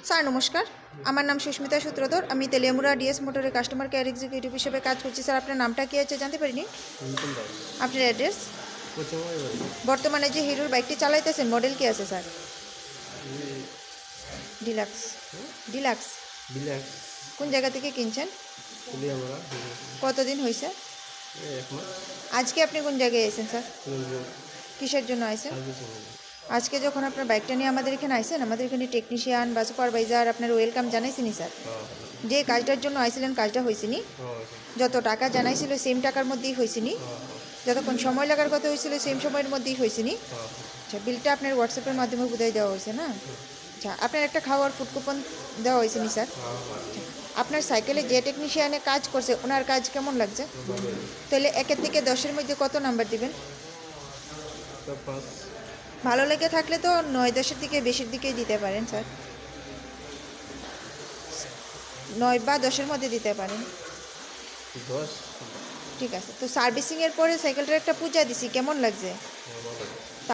Sir নমস্কার, আমার নাম সুস্মিতা সূত্রধর। আমি তেলিয়ামুড়া ডিএস মোটরের কাস্টমার কেয়ার এক্সিকিউটিভ হিসেবে কাজ করছি। স্যার আপনার নামটা কী আছে জানতে পারিনি? নতুন দাস আপনার অ্যাড্রেস? পশ্চিমবঙ্গের বাড়ি। বর্তমানে যে হিরোর বাইকটি চালাইতেছেন মডেল কী আছে স্যার? ডিলাক্স। ডিলাক্স বিলাক্স কোন জায়গা থেকে কিনছেন? তেলিয়ামুড়া কতদিন হয়েছে? এক মাস আজকে আপনি কোন জায়গায় এসেছেন স্যার? কিসের জন্য আইছেন? সার্ভিসিং। আজকে যখন আপনার বাইকটা নিয়ে আমাদের এখানে আইছেন, আমাদের এখানে টেকনিশিয়ান বা সুপারভাইজার আপনার ওয়েলকাম জানাইছিনি স্যার? যে কাজটার জন্য আইছিলেন কাজটা হয়েছিনি? যত টাকা জানাইছিল সেম টাকার মধ্যেই হয়েছিনি? যতক্ষণ সময় লাগার কথা হয়েছিল সেম সময়ের মধ্যেই হয়েছিনি? আচ্ছা, বিলটা আপনার হোয়াটসঅ্যাপের মাধ্যমে বোধহয় দেওয়া হয়েছে না? আচ্ছা, আপনার একটা খাওয়ার ফুড কুপন দেওয়া হয়েছে নি স্যার? আপনার সাইকেলে যে টেকনিশিয়ানে কাজ করছে ওনার কাজ কেমন লাগছে? তাহলে 1 থেকে 10-এর মধ্যে কত নাম্বার দিবেন? ভালো লেগে থাকলে তো 9-10-এর দিকে বেশির দিকেই দিতে পারেন স্যার। 9 বা 10-এর মধ্যে দিতে পারেন। 10। ঠিক আছে, তো সার্ভিসিংয়ের পরে সাইকেলটার একটা পূজা দিছি, কেমন লাগছে?